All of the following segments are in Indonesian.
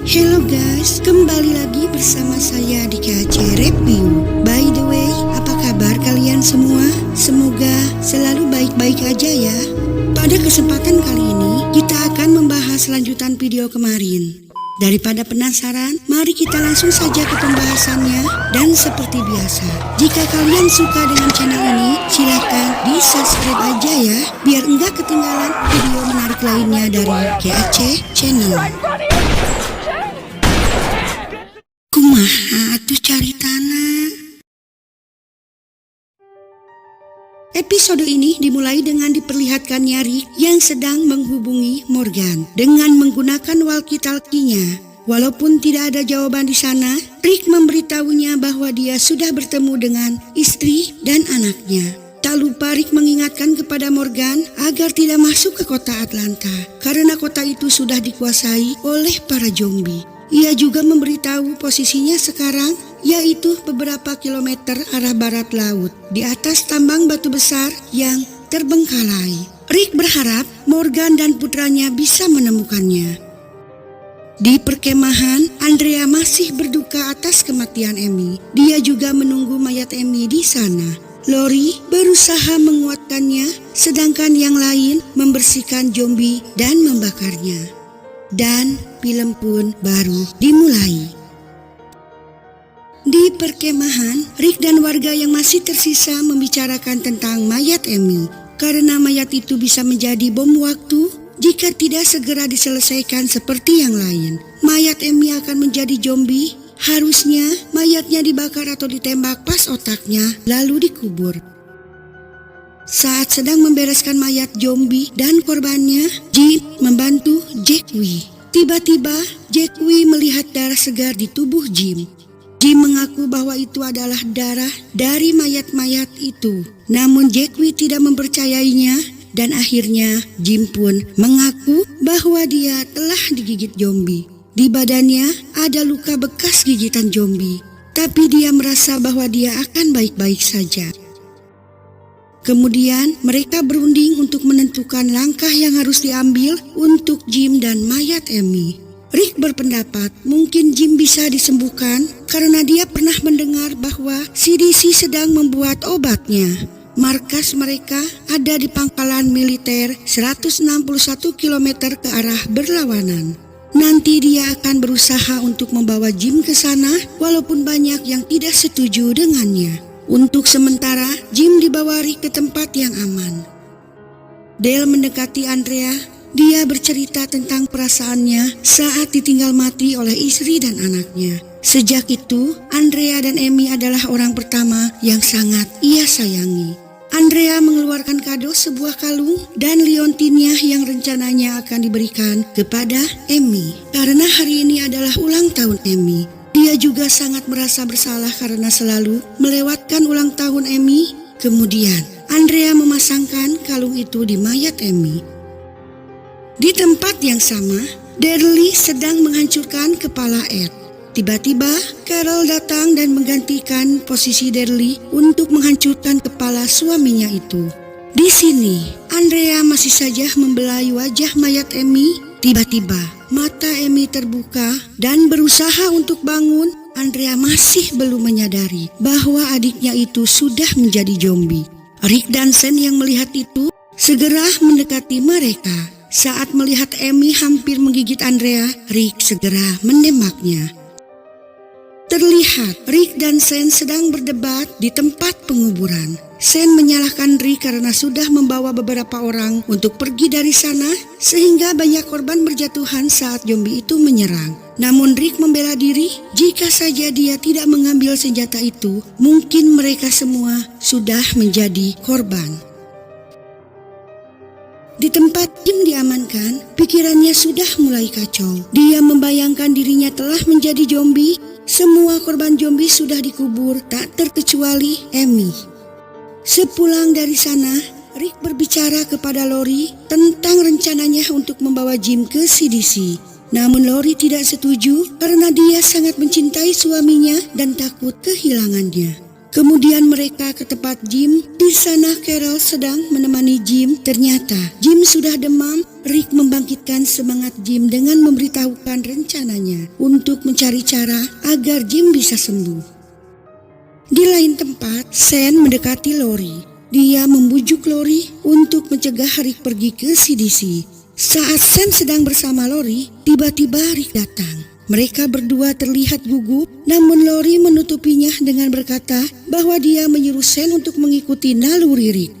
Hello guys, kembali lagi bersama saya di KC Review. By the way, apa kabar kalian semua? Semoga selalu baik-baik aja ya. Pada kesempatan kali ini, kita akan membahas lanjutan video kemarin. Daripada penasaran, mari kita langsung saja ke pembahasannya. Dan seperti biasa, jika kalian suka dengan channel ini, silahkan di subscribe aja ya, biar enggak ketinggalan video menarik lainnya dari KAC Channel. Kumaha atuh cari tanah. Episode ini dimulai dengan diperlihatkannya Rick yang sedang menghubungi Morgan dengan menggunakan walkie-talkie-nya. Walaupun tidak ada jawaban di sana, Rick memberitahunya bahwa dia sudah bertemu dengan istri dan anaknya. Tak lupa Rick mengingatkan kepada Morgan agar tidak masuk ke kota Atlanta karena kota itu sudah dikuasai oleh para zombie. Ia juga memberitahu posisinya sekarang, yaitu beberapa kilometer arah barat laut, di atas tambang batu besar yang terbengkalai. Rick berharap Morgan dan putranya bisa menemukannya. Di perkemahan, Andrea masih berduka atas kematian Amy. Dia juga menunggu mayat Amy di sana. Lori berusaha menguatkannya, sedangkan yang lain membersihkan zombie dan membakarnya. Dan film pun baru dimulai. Di perkemahan, Rick dan warga yang masih tersisa membicarakan tentang mayat Amy. Karena mayat itu bisa menjadi bom waktu jika tidak segera diselesaikan seperti yang lain. Mayat Amy akan menjadi zombie. Harusnya mayatnya dibakar atau ditembak pas otaknya lalu dikubur. Saat sedang membereskan mayat zombie dan korbannya, Jim membantu Jackie. Tiba-tiba Jackie melihat darah segar di tubuh Jim. Jim mengaku bahwa itu adalah darah dari mayat-mayat itu. Namun Jackie tidak mempercayainya dan akhirnya Jim pun mengaku bahwa dia telah digigit zombie. Di badannya ada luka bekas gigitan zombie, tapi dia merasa bahwa dia akan baik-baik saja. Kemudian mereka berunding untuk menentukan langkah yang harus diambil untuk Jim dan mayat Amy. Rick berpendapat mungkin Jim bisa disembuhkan karena dia pernah mendengar bahwa CDC sedang membuat obatnya. Markas mereka ada di pangkalan militer 161 km ke arah berlawanan. Nanti dia akan berusaha untuk membawa Jim ke sana walaupun banyak yang tidak setuju dengannya. Untuk sementara, Jim dibawa Rick ke tempat yang aman. Dale mendekati Andrea. Dia bercerita tentang perasaannya saat ditinggal mati oleh istri dan anaknya. Sejak itu, Andrea dan Amy adalah orang pertama yang sangat ia sayangi. Andrea mengeluarkan kado sebuah kalung dan liontinnya yang rencananya akan diberikan kepada Amy. Karena hari ini adalah ulang tahun Amy. Dia juga sangat merasa bersalah karena selalu melewatkan ulang tahun Amy. Kemudian, Andrea memasangkan kalung itu di mayat Amy. Di tempat yang sama, Darlie sedang menghancurkan kepala Ed. Tiba-tiba, Carol datang dan menggantikan posisi Darlie untuk menghancurkan kepala suaminya itu. Di sini, Andrea masih saja membelai wajah mayat Amy. Tiba-tiba, mata Amy terbuka dan berusaha untuk bangun. Andrea masih belum menyadari bahwa adiknya itu sudah menjadi zombie. Rick dan Sen yang melihat itu segera mendekati mereka. Saat melihat Amy hampir menggigit Andrea, Rick segera menembaknya. Terlihat Rick dan Sen sedang berdebat di tempat penguburan. Sen menyalahkan Rick karena sudah membawa beberapa orang untuk pergi dari sana sehingga banyak korban berjatuhan saat zombie itu menyerang. Namun Rick membela diri, jika saja dia tidak mengambil senjata itu, mungkin mereka semua sudah menjadi korban. Di tempat Jim diamankan, pikirannya sudah mulai kacau. Dia membayangkan dirinya telah menjadi zombie. Semua korban zombie sudah dikubur, tak terkecuali Amy. Sepulang dari sana, Rick berbicara kepada Lori tentang rencananya untuk membawa Jim ke CDC. Namun Lori tidak setuju karena dia sangat mencintai suaminya dan takut kehilangannya. Kemudian mereka ke tempat Jim. Di sana Carol sedang menemani Jim. Ternyata Jim sudah demam. Rick membangkitkan semangat Jim dengan memberitahukan rencananya untuk mencari cara agar Jim bisa sembuh. Di lain tempat, Sen mendekati Lori. Dia membujuk Lori untuk mencegah Rick pergi ke CDC. Saat Sen sedang bersama Lori, tiba-tiba Rick datang. Mereka berdua terlihat gugup, namun Lori menutupinya dengan berkata bahwa dia menyuruh Sen untuk mengikuti naluri Rick.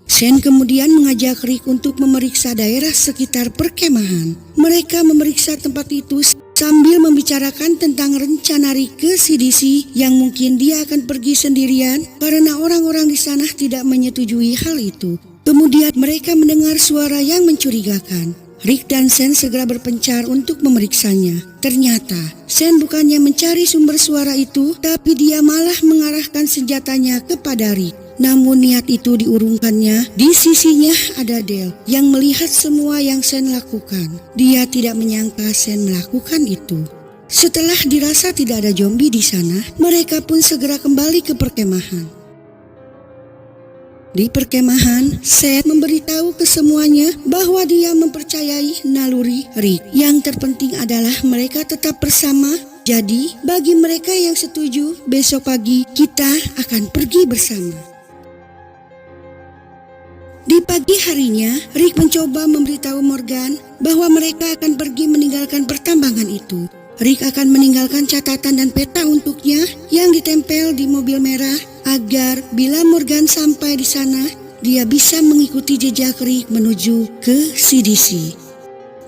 Sen kemudian mengajak Rick untuk memeriksa daerah sekitar perkemahan. Mereka memeriksa tempat itu sambil membicarakan tentang rencana Rick ke CDC yang mungkin dia akan pergi sendirian karena orang-orang di sana tidak menyetujui hal itu. Kemudian mereka mendengar suara yang mencurigakan. Rick dan Sen segera berpencar untuk memeriksanya. Ternyata Sen bukannya mencari sumber suara itu, tapi dia malah mengarahkan senjatanya kepada Rick. Namun niat itu diurungkannya. Di sisinya ada Dale yang melihat semua yang Sen lakukan. Dia tidak menyangka Sen melakukan itu. Setelah dirasa tidak ada zombie di sana, mereka pun segera kembali ke perkemahan. Di perkemahan, Seth memberitahu ke semuanya bahwa dia mempercayai naluri Rick. Yang terpenting adalah mereka tetap bersama. Jadi, bagi mereka yang setuju, besok pagi kita akan pergi bersama. Di pagi harinya, Rick mencoba memberitahu Morgan bahwa mereka akan pergi meninggalkan pertambangan itu. Rick akan meninggalkan catatan dan peta untuknya yang ditempel di mobil merah agar bila Morgan sampai di sana, dia bisa mengikuti jejak Rick menuju ke CDC.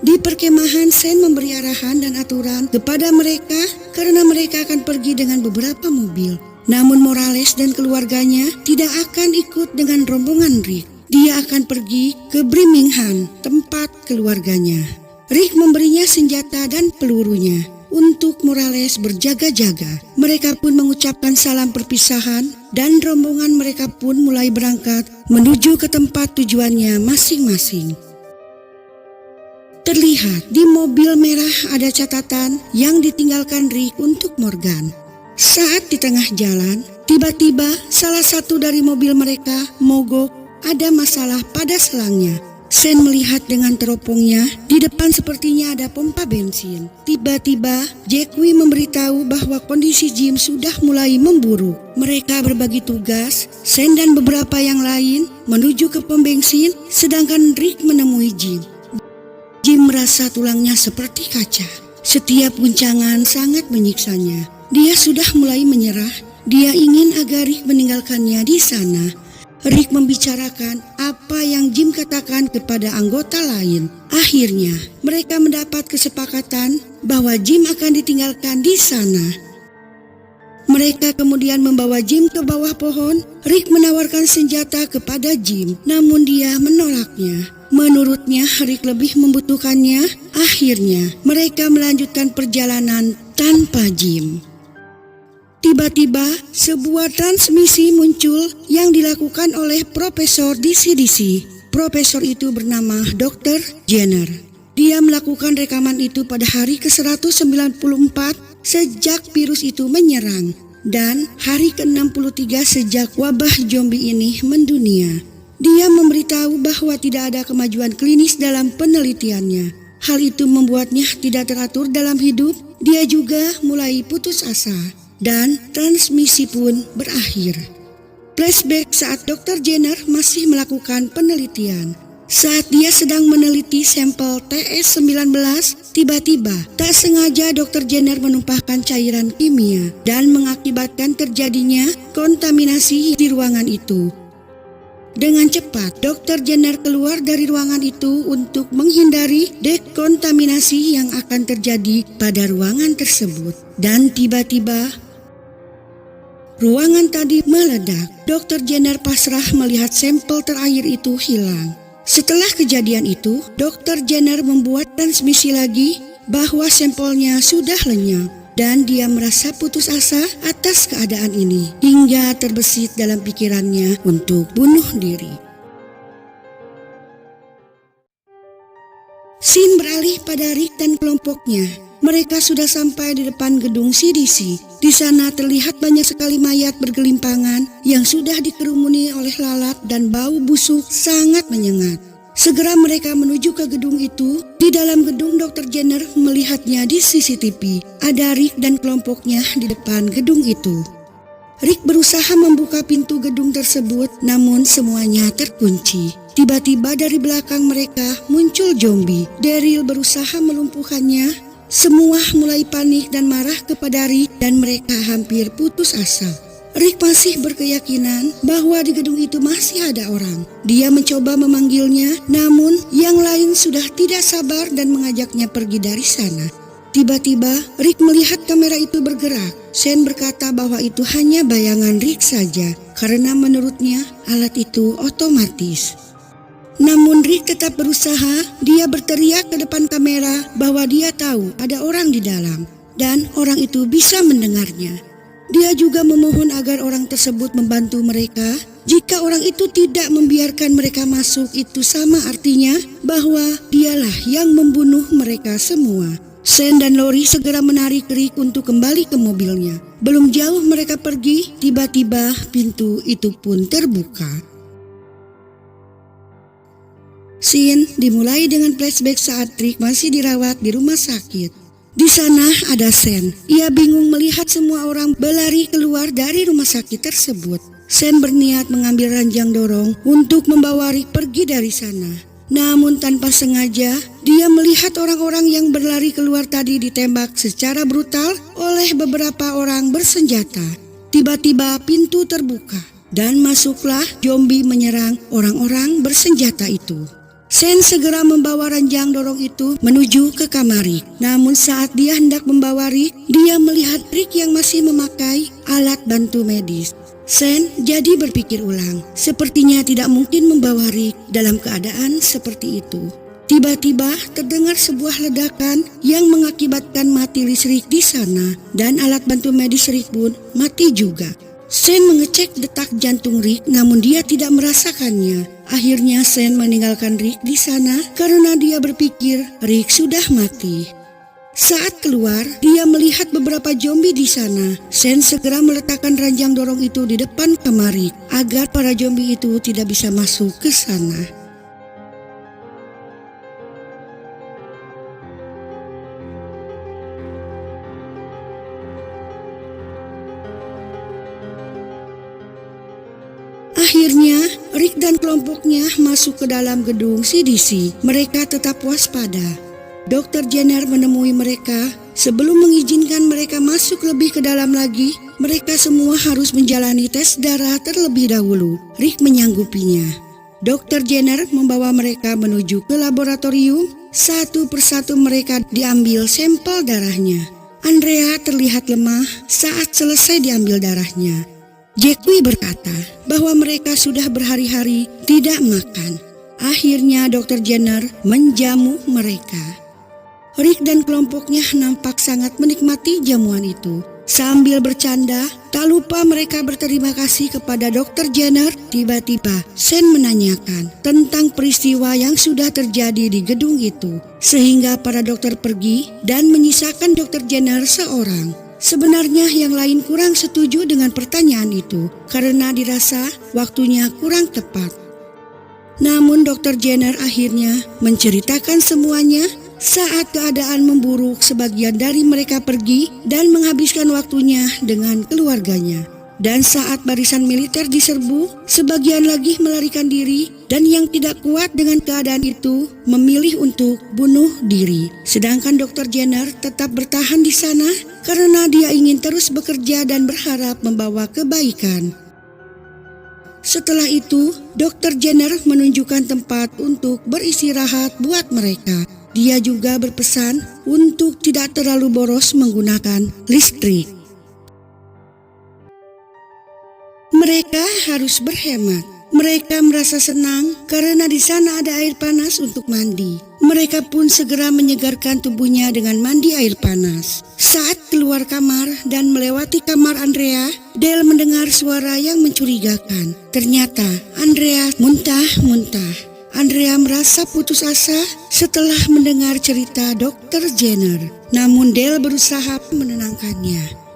Di perkemahan, Sen memberi arahan dan aturan kepada mereka karena mereka akan pergi dengan beberapa mobil. Namun Morales dan keluarganya tidak akan ikut dengan rombongan Rick. Dia akan pergi ke Birmingham, tempat keluarganya. Rick memberinya senjata dan pelurunya untuk Morales berjaga-jaga. Mereka pun mengucapkan salam perpisahan dan rombongan mereka pun mulai berangkat menuju ke tempat tujuannya masing-masing. Terlihat di mobil merah ada catatan yang ditinggalkan Rick untuk Morgan. Saat di tengah jalan, tiba-tiba salah satu dari mobil mereka mogok. Ada masalah pada selangnya. Sen melihat dengan teropongnya, di depan sepertinya ada pompa bensin. Tiba-tiba, Jackie memberitahu bahwa kondisi Jim sudah mulai memburuk. Mereka berbagi tugas, Sen dan beberapa yang lain menuju ke pom bensin, sedangkan Rick menemui Jim. Jim merasa tulangnya seperti kaca. Setiap guncangan sangat menyiksanya. Dia sudah mulai menyerah. Dia ingin agar Rick meninggalkannya di sana. Rick membicarakan apa yang Jim katakan kepada anggota lain. Akhirnya, mereka mendapat kesepakatan bahwa Jim akan ditinggalkan di sana. Mereka kemudian membawa Jim ke bawah pohon. Rick menawarkan senjata kepada Jim, namun dia menolaknya. Menurutnya, Rick lebih membutuhkannya. Akhirnya, mereka melanjutkan perjalanan tanpa Jim. Tiba-tiba, sebuah transmisi muncul yang dilakukan oleh profesor di CDC. Profesor itu bernama Dr. Jenner. Dia melakukan rekaman itu pada hari ke-194 sejak virus itu menyerang dan hari ke-63 sejak wabah zombie ini mendunia. Dia memberitahu bahwa tidak ada kemajuan klinis dalam penelitiannya. Hal itu membuatnya tidak teratur dalam hidup. Dia juga mulai putus asa. Dan transmisi pun berakhir. Flashback saat Dr. Jenner masih melakukan penelitian. Saat dia sedang meneliti sampel TS-19, tiba-tiba tak sengaja Dr. Jenner menumpahkan cairan kimia dan mengakibatkan terjadinya kontaminasi di ruangan itu. Dengan cepat, Dr. Jenner keluar dari ruangan itu untuk menghindari dekontaminasi yang akan terjadi pada ruangan tersebut. Dan tiba-tiba ruangan tadi meledak. Dr. Jenner pasrah melihat sampel terakhir itu hilang. Setelah kejadian itu, Dr. Jenner membuat transmisi lagi bahwa sampelnya sudah lenyap. Dan dia merasa putus asa atas keadaan ini, hingga terbesit dalam pikirannya untuk bunuh diri. Scene beralih pada Rick dan kelompoknya. Mereka sudah sampai di depan gedung CDC. Di sana terlihat banyak sekali mayat bergelimpangan yang sudah dikerumuni oleh lalat dan bau busuk sangat menyengat. Segera mereka menuju ke gedung itu. Di dalam gedung Dr. Jenner melihatnya di CCTV. Ada Rick dan kelompoknya di depan gedung itu. Rick berusaha membuka pintu gedung tersebut, namun semuanya terkunci. Tiba-tiba dari belakang mereka muncul zombie. Daryl berusaha melumpuhkannya. Semua mulai panik dan marah kepada Rick dan mereka hampir putus asa. Rick masih berkeyakinan bahwa di gedung itu masih ada orang. Dia mencoba memanggilnya, namun yang lain sudah tidak sabar dan mengajaknya pergi dari sana. Tiba-tiba Rick melihat kamera itu bergerak. Shane berkata bahwa itu hanya bayangan Rick saja karena menurutnya alat itu otomatis. Namun Rick tetap berusaha. Dia berteriak ke depan kamera bahwa dia tahu ada orang di dalam dan orang itu bisa mendengarnya. Dia juga memohon agar orang tersebut membantu mereka. Jika orang itu tidak membiarkan mereka masuk, itu sama artinya bahwa dialah yang membunuh mereka semua. Shane dan Lori segera menarik Rick untuk kembali ke mobilnya. Belum jauh mereka pergi, tiba-tiba pintu itu pun terbuka. Scene dimulai dengan flashback saat Rick masih dirawat di rumah sakit. Di sana ada Shane. Ia bingung melihat semua orang berlari keluar dari rumah sakit tersebut. Shane berniat mengambil ranjang dorong untuk membawa Rick pergi dari sana. Namun tanpa sengaja, dia melihat orang-orang yang berlari keluar tadi ditembak secara brutal oleh beberapa orang bersenjata. Tiba-tiba pintu terbuka dan masuklah zombie menyerang orang-orang bersenjata itu. Shane segera membawa ranjang dorong itu menuju ke kamar Rick. Namun saat dia hendak membawa Rick, dia melihat Rick yang masih memakai alat bantu medis. Shane jadi berpikir ulang, sepertinya tidak mungkin membawa Rick dalam keadaan seperti itu. Tiba-tiba terdengar sebuah ledakan yang mengakibatkan mati listrik di sana dan alat bantu medis Rick pun mati juga. Shane mengecek detak jantung Rick, namun dia tidak merasakannya. Akhirnya Shane meninggalkan Rick di sana karena dia berpikir Rick sudah mati. Saat keluar, dia melihat beberapa zombie di sana. Shane segera meletakkan ranjang dorong itu di depan kamar Rick agar para zombie itu tidak bisa masuk ke sana. Akhirnya, Rick dan kelompoknya masuk ke dalam gedung CDC. Mereka tetap waspada. Dr. Jenner menemui mereka. Sebelum mengizinkan mereka masuk lebih ke dalam lagi, mereka semua harus menjalani tes darah terlebih dahulu. Rick menyanggupinya. Dr. Jenner membawa mereka menuju ke laboratorium. Satu persatu mereka diambil sampel darahnya. Andrea terlihat lemah saat selesai diambil darahnya. Jackie berkata bahwa mereka sudah berhari-hari tidak makan. Akhirnya Dr. Jenner menjamu mereka. Rick dan kelompoknya nampak sangat menikmati jamuan itu. Sambil bercanda, tak lupa mereka berterima kasih kepada Dr. Jenner. Tiba-tiba Shane menanyakan tentang peristiwa yang sudah terjadi di gedung itu, sehingga para dokter pergi dan menyisakan Dr. Jenner seorang. Sebenarnya yang lain kurang setuju dengan pertanyaan itu karena dirasa waktunya kurang tepat. Namun Dr. Jenner akhirnya menceritakan semuanya. Saat keadaan memburuk, sebagian dari mereka pergi dan menghabiskan waktunya dengan keluarganya. Dan saat barisan militer diserbu, sebagian lagi melarikan diri dan yang tidak kuat dengan keadaan itu memilih untuk bunuh diri. Sedangkan Dr. Jenner tetap bertahan di sana karena dia ingin terus bekerja dan berharap membawa kebaikan. Setelah itu, Dr. Jenner menunjukkan tempat untuk beristirahat buat mereka. Dia juga berpesan untuk tidak terlalu boros menggunakan listrik. Mereka harus berhemat. Mereka merasa senang karena di sana ada air panas untuk mandi. Mereka pun segera menyegarkan tubuhnya dengan mandi air panas. Saat keluar kamar dan melewati kamar Andrea, Dale mendengar suara yang mencurigakan. Ternyata Andrea muntah-muntah. Andrea merasa putus asa setelah mendengar cerita Dr. Jenner. Namun Dale berusaha menenangkannya.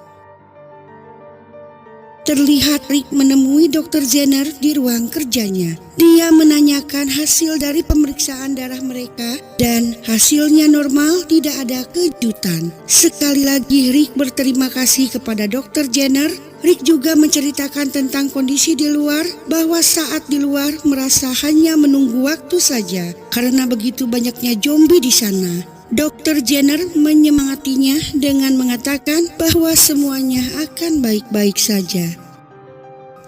Terlihat Rick menemui Dr. Jenner di ruang kerjanya. Dia menanyakan hasil dari pemeriksaan darah mereka dan hasilnya normal, tidak ada kejutan. Sekali lagi Rick berterima kasih kepada Dr. Jenner. Rick juga menceritakan tentang kondisi di luar, bahwa saat di luar merasa hanya menunggu waktu saja karena begitu banyaknya zombie di sana. Dr. Jenner menyemangatinya dengan mengatakan bahwa semuanya akan baik-baik saja.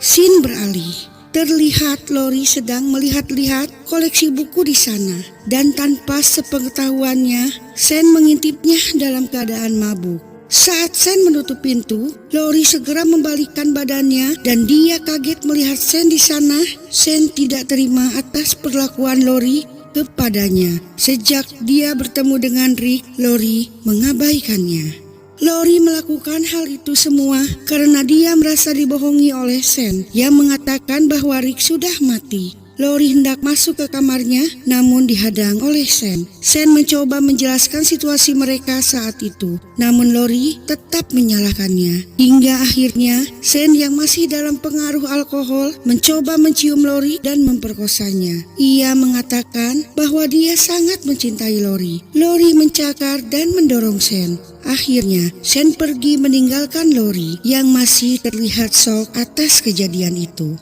Scene beralih. Terlihat Lori sedang melihat-lihat koleksi buku di sana, dan tanpa sepengetahuannya, Sen mengintipnya dalam keadaan mabuk. Saat Sen menutup pintu, Lori segera membalikkan badannya dan dia kaget melihat Sen di sana. Sen tidak terima atas perlakuan Lori kepadanya. Sejak dia bertemu dengan Rick, Lori mengabaikannya. Lori melakukan hal itu semua karena dia merasa dibohongi oleh Sen yang mengatakan bahwa Rick sudah mati. Lori hendak masuk ke kamarnya namun dihadang oleh Sen. Sen mencoba menjelaskan situasi mereka saat itu, namun Lori tetap menyalahkannya. Hingga akhirnya Sen yang masih dalam pengaruh alkohol mencoba mencium Lori dan memperkosanya. Ia mengatakan bahwa dia sangat mencintai Lori. Lori mencakar dan mendorong Sen. Akhirnya Sen pergi meninggalkan Lori yang masih terlihat shock atas kejadian itu.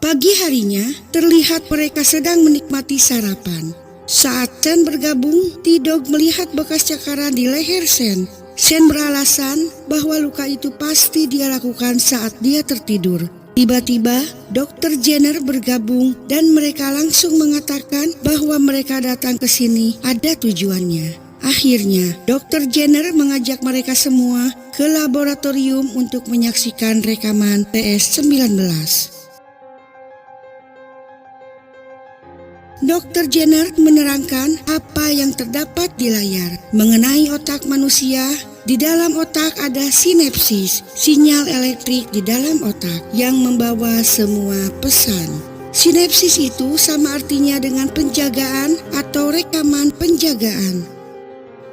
Pagi harinya, terlihat mereka sedang menikmati sarapan. Saat Sen bergabung, T-Dog melihat bekas cakaran di leher Sen. Sen beralasan bahwa luka itu pasti dia lakukan saat dia tertidur. Tiba-tiba, Dr. Jenner bergabung dan mereka langsung mengatakan bahwa mereka datang ke sini ada tujuannya. Akhirnya, Dr. Jenner mengajak mereka semua ke laboratorium untuk menyaksikan rekaman PS-19. Dr. Jenner menerangkan apa yang terdapat di layar mengenai otak manusia. Di dalam otak ada sinapsis, sinyal elektrik di dalam otak yang membawa semua pesan. Sinapsis itu sama artinya dengan penjagaan atau rekaman penjagaan.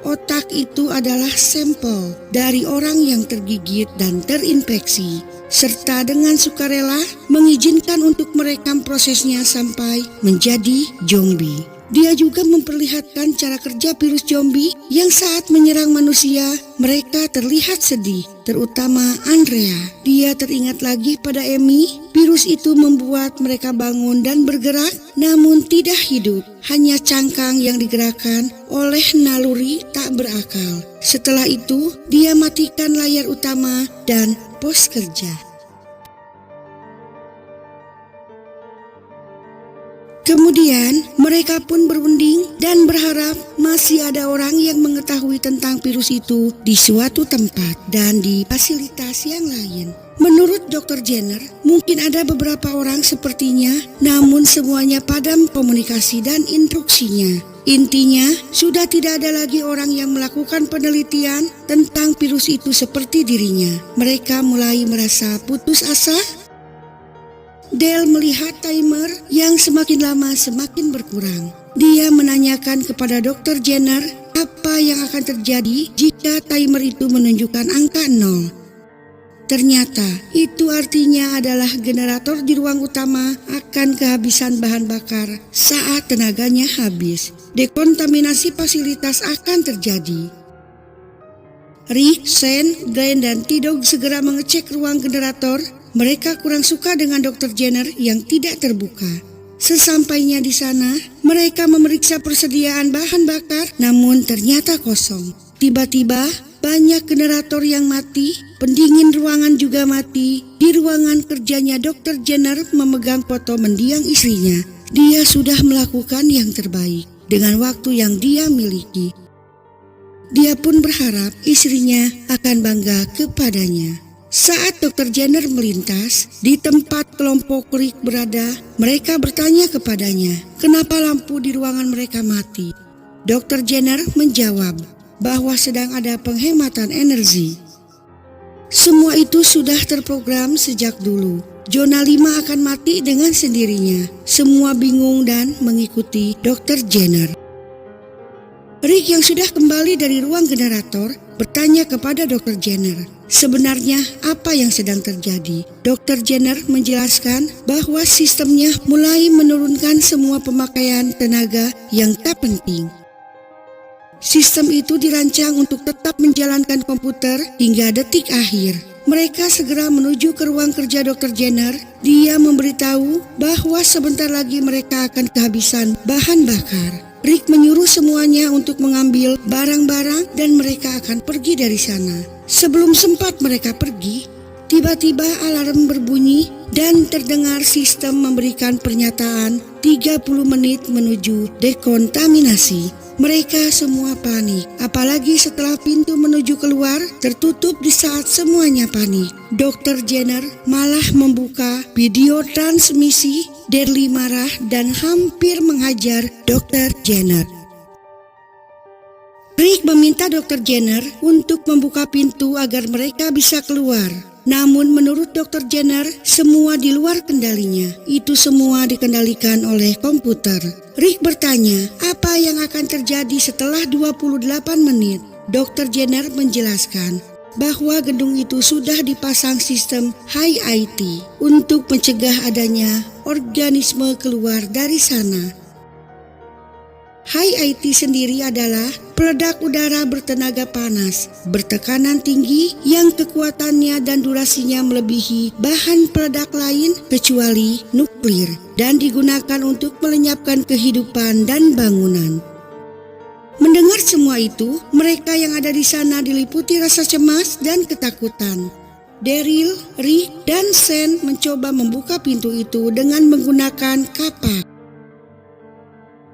Otak itu adalah sampel dari orang yang tergigit dan terinfeksi, serta dengan sukarela mengizinkan untuk merekam prosesnya sampai menjadi zombie. Dia juga memperlihatkan cara kerja virus zombie yang saat menyerang manusia, mereka terlihat sedih, terutama Andrea. Dia teringat lagi pada Amy, virus itu membuat mereka bangun dan bergerak, namun tidak hidup, hanya cangkang yang digerakkan oleh naluri tak berakal. Setelah itu, dia matikan layar utama dan pos kerja. Kemudian mereka pun berunding dan berharap masih ada orang yang mengetahui tentang virus itu di suatu tempat dan di fasilitas yang lain. Menurut Dr. Jenner, mungkin ada beberapa orang sepertinya, namun semuanya padam komunikasi dan instruksinya. Intinya, sudah tidak ada lagi orang yang melakukan penelitian tentang virus itu seperti dirinya. Mereka mulai merasa putus asa. Dale melihat timer yang semakin lama semakin berkurang. Dia menanyakan kepada Dr. Jenner apa yang akan terjadi jika timer itu menunjukkan angka 0. Ternyata itu artinya adalah generator di ruang utama akan kehabisan bahan bakar saat tenaganya habis. Dekontaminasi fasilitas akan terjadi. Rick, Sen, Glenn, dan T-Dog segera mengecek ruang generator. Mereka kurang suka dengan Dr. Jenner yang tidak terbuka. Sesampainya di sana, mereka memeriksa persediaan bahan bakar, namun ternyata kosong. Tiba-tiba, banyak generator yang mati, pendingin ruangan juga mati. Di ruangan kerjanya Dr. Jenner memegang foto mendiang istrinya. Dia sudah melakukan yang terbaik dengan waktu yang dia miliki. Dia pun berharap istrinya akan bangga kepadanya. Saat Dr. Jenner melintas di tempat kelompok Rick berada, mereka bertanya kepadanya, kenapa lampu di ruangan mereka mati. Dr. Jenner menjawab bahwa sedang ada penghematan energi. Semua itu sudah terprogram sejak dulu. Zona 5 akan mati dengan sendirinya. Semua bingung dan mengikuti Dr. Jenner. Rick yang sudah kembali dari ruang generator bertanya kepada Dr. Jenner, sebenarnya apa yang sedang terjadi. Dr. Jenner menjelaskan bahwa sistemnya mulai menurunkan semua pemakaian tenaga yang tak penting. Sistem itu dirancang untuk tetap menjalankan komputer hingga detik akhir. Mereka segera menuju ke ruang kerja Dr. Jenner. Dia memberitahu bahwa sebentar lagi mereka akan kehabisan bahan bakar. Rick menyuruh semuanya untuk mengambil barang-barang dan mereka akan pergi dari sana. Sebelum sempat mereka pergi, tiba-tiba alarm berbunyi dan terdengar sistem memberikan pernyataan 30 menit menuju dekontaminasi. Mereka semua panik, apalagi setelah pintu menuju keluar tertutup di saat semuanya panik. Dr. Jenner malah membuka video transmisi. Darryl marah dan hampir menghajar Dr. Jenner. Rick meminta Dr. Jenner untuk membuka pintu agar mereka bisa keluar. Namun menurut Dr. Jenner, semua di luar kendalinya. Itu semua dikendalikan oleh komputer. Rick bertanya, apa yang akan terjadi setelah 28 menit? Dr. Jenner menjelaskan bahwa gedung itu sudah dipasang sistem high IT untuk mencegah adanya organisme keluar dari sana. High IT sendiri adalah peledak udara bertenaga panas, bertekanan tinggi yang kekuatannya dan durasinya melebihi bahan peledak lain kecuali nuklir dan digunakan untuk melenyapkan kehidupan dan bangunan. Mendengar semua itu, mereka yang ada di sana diliputi rasa cemas dan ketakutan. Darryl, Rick, dan Sen mencoba membuka pintu itu dengan menggunakan kapak.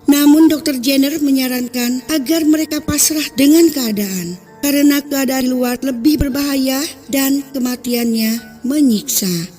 Namun Dr. Jenner menyarankan agar mereka pasrah dengan keadaan, karena keadaan luar lebih berbahaya dan kematiannya menyiksa.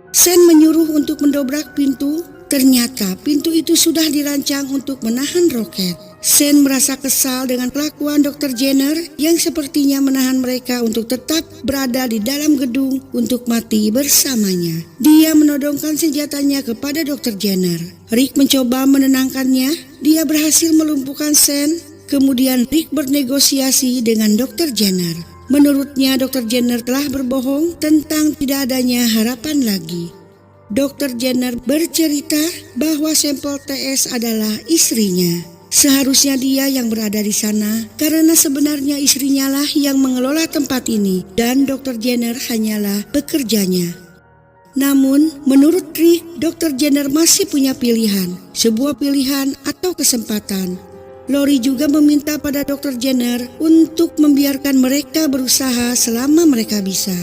Sen menyuruh untuk mendobrak pintu, ternyata pintu itu sudah dirancang untuk menahan roket. Sen merasa kesal dengan kelakuan Dr. Jenner yang sepertinya menahan mereka untuk tetap berada di dalam gedung untuk mati bersamanya. Dia menodongkan senjatanya kepada Dr. Jenner. Rick mencoba menenangkannya. Dia berhasil melumpuhkan Sen. Kemudian Rick bernegosiasi dengan Dr. Jenner. Menurutnya Dr. Jenner telah berbohong tentang tidak adanya harapan lagi. Dr. Jenner bercerita bahwa sampel TS adalah istrinya. Seharusnya dia yang berada di sana karena sebenarnya istrinya lah yang mengelola tempat ini dan Dr. Jenner hanyalah pekerjanya. Namun menurut Rick, Dr. Jenner masih punya pilihan, sebuah pilihan atau kesempatan. Lori juga meminta pada Dr. Jenner untuk membiarkan mereka berusaha selama mereka bisa.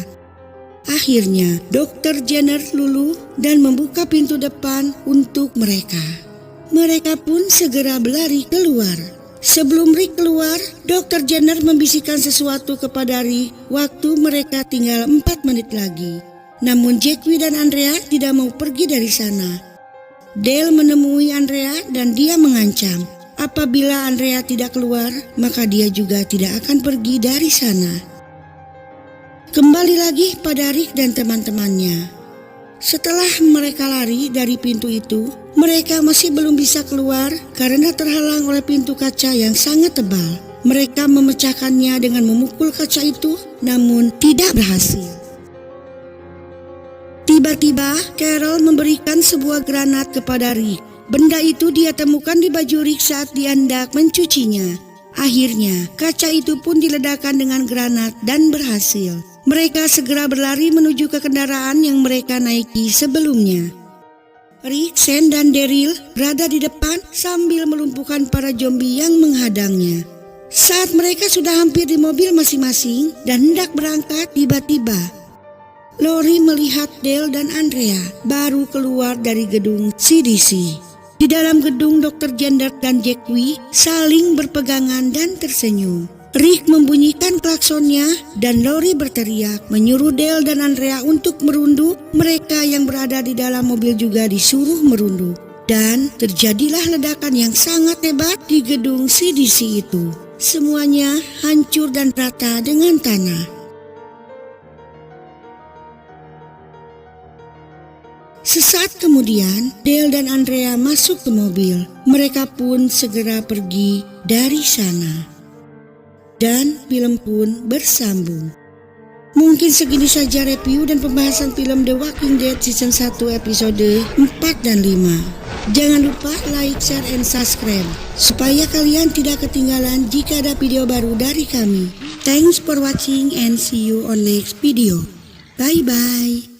Akhirnya Dr. Jenner luluh dan membuka pintu depan untuk mereka. Mereka pun segera berlari keluar. Sebelum Rick keluar, Dr. Jenner membisikkan sesuatu kepada Rick waktu mereka tinggal 4 menit lagi. Namun Jackie dan Andrea tidak mau pergi dari sana. Dale menemui Andrea dan dia mengancam, apabila Andrea tidak keluar, maka dia juga tidak akan pergi dari sana. Kembali lagi pada Rick dan teman-temannya. Setelah mereka lari dari pintu itu, mereka masih belum bisa keluar karena terhalang oleh pintu kaca yang sangat tebal. Mereka memecahkannya dengan memukul kaca itu, namun tidak berhasil. Tiba-tiba, Carol memberikan sebuah granat kepada Rick. Benda itu dia temukan di baju Rick saat dia hendak mencucinya. Akhirnya, kaca itu pun diledakkan dengan granat dan berhasil. Mereka segera berlari menuju ke kendaraan yang mereka naiki sebelumnya. Rick, Sen, dan Darryl berada di depan sambil melumpuhkan para zombie yang menghadangnya. Saat mereka sudah hampir di mobil masing-masing dan hendak berangkat, tiba-tiba Lori melihat Dale dan Andrea baru keluar dari gedung CDC. Di dalam gedung, Dr. Jenner dan Jackie saling berpegangan dan tersenyum. Rick membunyikan klaksonnya dan Lori berteriak menyuruh Dale dan Andrea untuk merunduk. Mereka yang berada di dalam mobil juga disuruh merunduk. Dan terjadilah ledakan yang sangat hebat di gedung CDC itu. Semuanya hancur dan rata dengan tanah. Sesaat kemudian, Dale dan Andrea masuk ke mobil. Mereka pun segera pergi dari sana. Dan film pun bersambung. Mungkin segini saja review dan pembahasan film The Walking Dead Season 1 episode 4 dan 5. Jangan lupa like, share, and subscribe supaya kalian tidak ketinggalan jika ada video baru dari kami. Thanks for watching and see you on next video. Bye-bye.